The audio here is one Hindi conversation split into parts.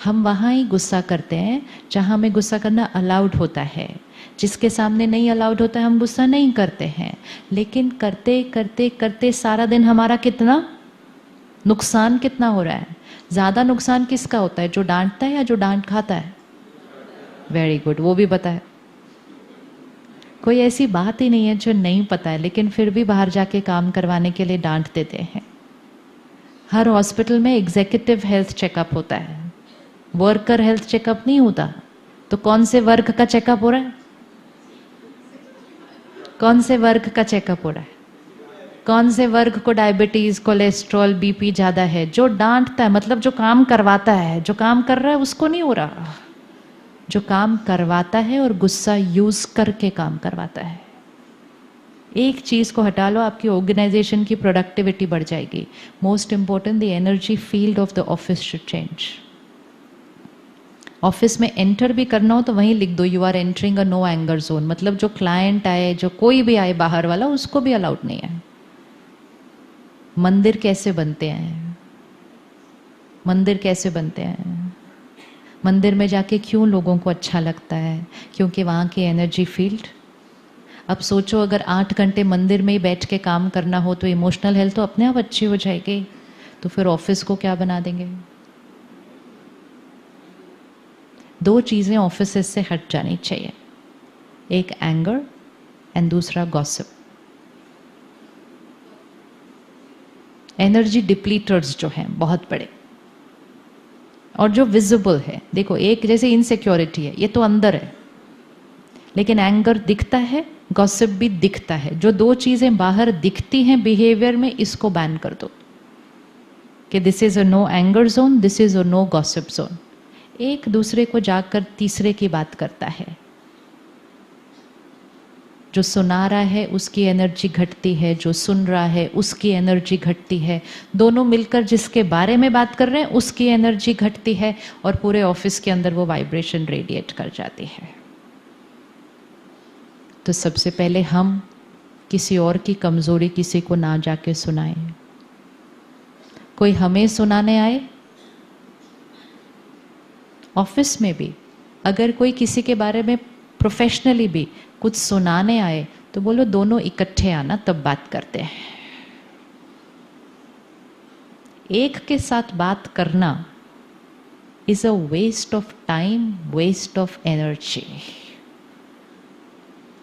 हम वहाँ ही गुस्सा करते हैं जहाँ हमें गुस्सा करना अलाउड होता है। जिसके सामने नहीं अलाउड होता है हम गुस्सा नहीं करते हैं। लेकिन करते करते करते सारा दिन हमारा कितना नुकसान कितना हो रहा है। ज़्यादा नुकसान किसका होता है, जो डांटता है या जो डांट खाता है? वेरी गुड, वो भी पता है। कोई ऐसी बात ही नहीं है जो नहीं पता है, लेकिन फिर भी बाहर जाके काम करवाने के लिए डांट देते हैं। हर हॉस्पिटल में एग्जीक्यूटिव हेल्थ चेकअप होता है, वर्कर हेल्थ चेकअप नहीं होता। तो कौन से वर्ग का चेकअप हो रहा है? कौन से वर्ग का चेकअप हो रहा है? कौन से वर्ग को डायबिटीज, कोलेस्ट्रॉल, बीपी ज्यादा है? जो डांटता है, मतलब जो काम करवाता है। जो काम कर रहा है उसको नहीं हो रहा, जो काम करवाता है और गुस्सा यूज करके काम करवाता है। एक चीज को हटा लो, आपकी ऑर्गेनाइजेशन की प्रोडक्टिविटी बढ़ जाएगी। Most important, the energy field of the office should change. Office में एंटर भी करना हो तो वहीं लिख दो, you are entering a no anger zone. मतलब जो क्लाइंट आए, जो कोई भी आए बाहर वाला, उसको भी अलाउड नहीं है। मंदिर कैसे बनते हैं? मंदिर कैसे बनते हैं? मंदिर में जाके क्यों लोगों को अच्छा लगता है? क्योंकि वहाँ की एनर्जी फील्ड। अब सोचो, अगर 8 घंटे मंदिर में ही बैठ के काम करना हो तो इमोशनल हेल्थ तो अपने आप अच्छी हो जाएगी। तो फिर ऑफिस को क्या बना देंगे? 2 चीज़ें ऑफिस से हट जानी चाहिए, एक एंगर एंड दूसरा गॉसिप। एनर्जी डिप्लीटर्स जो हैं बहुत बड़े, और जो विजिबल है, देखो एक जैसे इनसिक्योरिटी है, ये तो अंदर है, लेकिन एंगर दिखता है, गॉसिप भी दिखता है। जो 2 चीजें बाहर दिखती हैं बिहेवियर में, इसको बैन कर दो कि this is a no anger zone, this is a no gossip zone. एक दूसरे को जाकर तीसरे की बात करता है। जो सुना रहा है उसकी एनर्जी घटती है, जो सुन रहा है उसकी एनर्जी घटती है। दोनों मिलकर जिसके बारे में बात कर रहे हैं उसकी एनर्जी घटती है, और पूरे ऑफिस के अंदर वो वाइब्रेशन रेडिएट कर जाती है। तो सबसे पहले हम किसी और की कमजोरी किसी को ना जाके सुनाएं। कोई हमें सुनाने आए, ऑफिस में भी अगर कोई किसी के बारे में प्रोफेशनली भी कुछ सुनाने आए तो बोलो दोनों इकट्ठे आना, तब बात करते हैं। एक के साथ बात करना is a waste of time, waste of energy.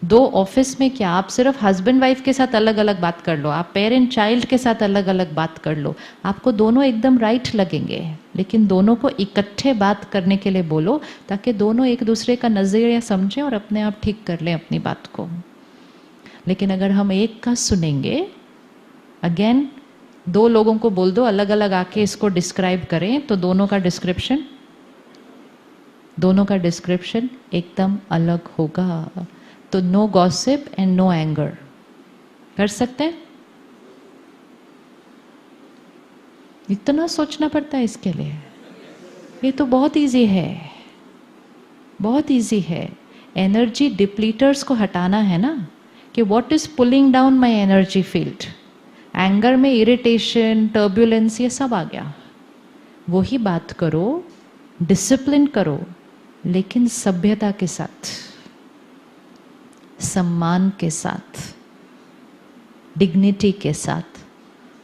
2 office में क्या, आप सिर्फ हस्बैंड वाइफ के साथ अलग अलग बात कर लो, आप पेरेंट चाइल्ड के साथ अलग अलग बात कर लो, आपको दोनों एकदम राइट लगेंगे। लेकिन दोनों को इकट्ठे बात करने के लिए बोलो, ताकि दोनों एक दूसरे का नजरिया समझें और अपने आप ठीक कर लें अपनी बात को। लेकिन अगर हम एक का सुनेंगे, अगेन 2 लोगों को बोल दो अलग अलग आके इसको डिस्क्राइब करें, तो दोनों का डिस्क्रिप्शन एकदम अलग होगा। तो no gossip and no anger कर सकते हैं? इतना सोचना पड़ता है इसके लिए? ये तो बहुत इजी है, बहुत इजी है। एनर्जी डिप्लीटर्स को हटाना है ना, कि what is pulling down my energy field. Anger में इरिटेशन, टर्बुलेंस, ये सब आ गया। वही बात करो, डिसिप्लिन करो, लेकिन सभ्यता के साथ, सम्मान के साथ, डिग्निटी के साथ।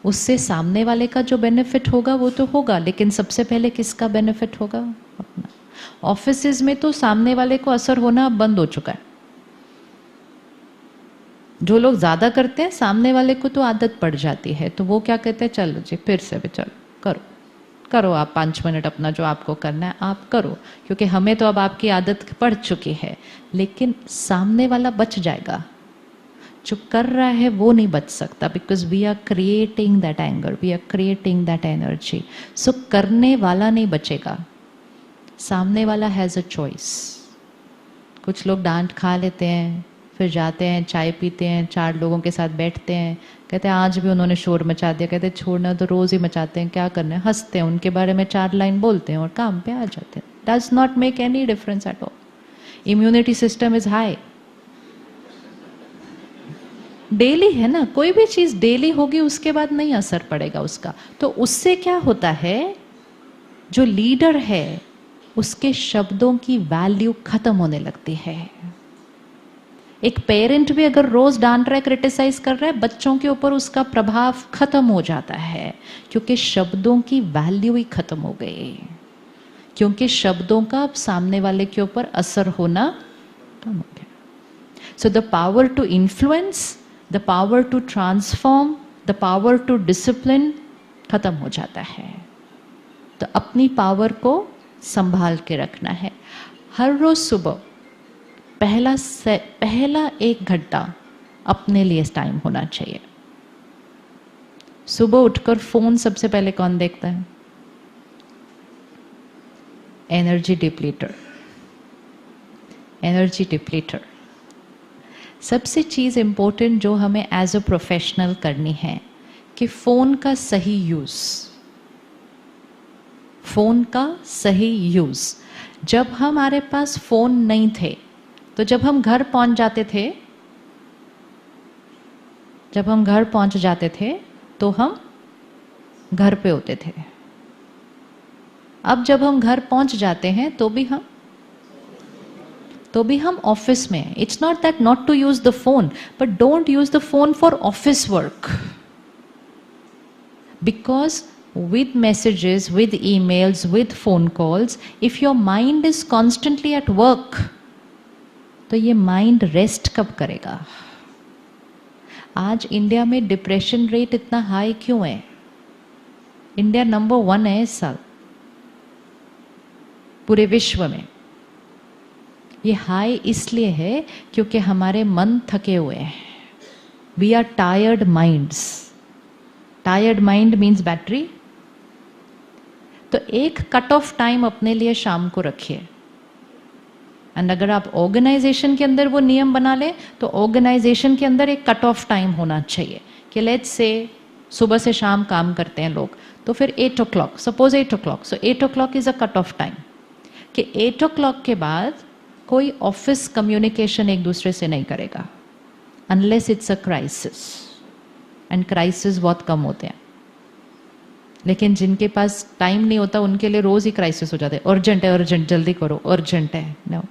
उससे सामने वाले का जो बेनिफिट होगा वो तो होगा, लेकिन सबसे पहले किसका बेनिफिट होगा? अपना। ऑफिसेज में तो सामने वाले को असर होना अब बंद हो चुका है। जो लोग ज्यादा करते हैं सामने वाले को तो आदत पड़ जाती है, तो वो क्या कहते हैं, चलो जी फिर से भी चलो करो करो आप 5 मिनट अपना जो आपको करना है आप करो, क्योंकि हमें तो अब आपकी आदत पड़ चुकी है। लेकिन सामने वाला बच जाएगा, जो कर रहा है वो नहीं बच सकता, because we are creating that anger, we are creating that energy. So करने वाला नहीं बचेगा, सामने वाला हैज अ चॉइस। कुछ लोग डांट खा लेते हैं, फिर जाते हैं, चाय पीते हैं, 4 लोगों के साथ बैठते हैं, कहते हैं आज भी उन्होंने शोर मचा दिया, कहते हैं छोड़ना तो रोज ही मचाते हैं, क्या करना है, हंसते हैं, उनके बारे में 4 लाइन बोलते हैं और काम पे आ जाते हैं। Does not make any difference at all. Immunity system is high. Daily है ना, कोई भी चीज डेली होगी उसके बाद नहीं असर पड़ेगा उसका। तो उससे क्या होता है, जो लीडर है उसके शब्दों की वैल्यू खत्म होने लगती है। एक पेरेंट भी अगर रोज डांट रहा है, क्रिटिसाइज कर रहा है, बच्चों के ऊपर उसका प्रभाव खत्म हो जाता है, क्योंकि शब्दों की वैल्यू ही खत्म हो गई, क्योंकि शब्दों का अब सामने वाले के ऊपर असर होना कम हो गया। So the power to influence, the power to transform, the power to discipline खत्म हो जाता है। तो अपनी पावर को संभाल के रखना है। हर रोज सुबह पहला 1 घंटा अपने लिए टाइम होना चाहिए। सुबह उठकर फोन सबसे पहले कौन देखता है? एनर्जी डिप्लीटर। एनर्जी डिप्लीटर। सबसे चीज इंपॉर्टेंट जो हमें एज अ प्रोफेशनल करनी है कि फोन का सही यूज, फोन का सही यूज। जब हमारे पास फोन नहीं थे, तो जब हम घर पहुंच जाते थे तो हम घर पे होते थे। अब जब हम घर पहुंच जाते हैं तो भी हम ऑफिस में। It's not that not to use the phone, but don't use the phone for office work, because with messages, with emails, with phone calls, if your mind is constantly at work, तो ये माइंड रेस्ट कब करेगा? आज इंडिया में डिप्रेशन रेट इतना हाई क्यों है? इंडिया नंबर 1 है इस साल पूरे विश्व में। ये हाई इसलिए है क्योंकि हमारे मन थके हुए हैं। We are tired minds. Tired mind means battery. तो एक कट ऑफ टाइम अपने लिए शाम को रखिए। एंड अगर आप ऑर्गेनाइजेशन के अंदर वो नियम बना ले, तो ऑर्गेनाइजेशन के अंदर एक कट ऑफ टाइम होना चाहिए कि लेट्स से सुबह से शाम काम करते हैं लोग, तो फिर 8 o'clock, suppose 8 o'clock, so 8 o'clock is a cut off time कि 8 o'clock के बाद कोई ऑफिस कम्युनिकेशन एक दूसरे से नहीं करेगा, unless it's a crisis. And crisis बहुत कम होते हैं, लेकिन जिनके पास टाइम नहीं होता उनके लिए रोज ही क्राइसिस हो जाते हैं। अर्जेंट है, अर्जेंट, जल्दी करो, अर्जेंट है। No,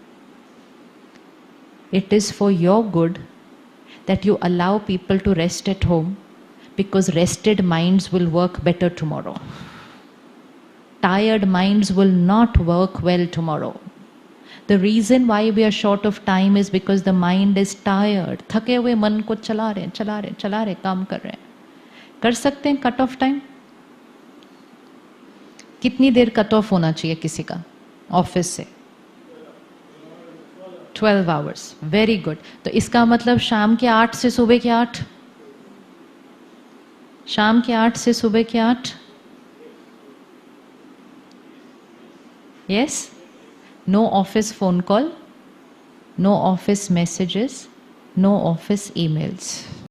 it is for your good that you allow people to rest at home, because rested minds will work better tomorrow. Tired minds will not work well tomorrow. The reason why we are short of time is because the mind is tired. थके हुए मन को चला रहे, काम कर रहे हैं। कर सकते हैं कट ऑफ टाइम? कितनी देर कट ऑफ होना चाहिए किसी का ऑफिस से? 12 आवर्स। Very good. तो इसका मतलब शाम के 8 से सुबह के 8, शाम के 8 से सुबह के 8। Yes, no office phone call, no office messages, no office emails.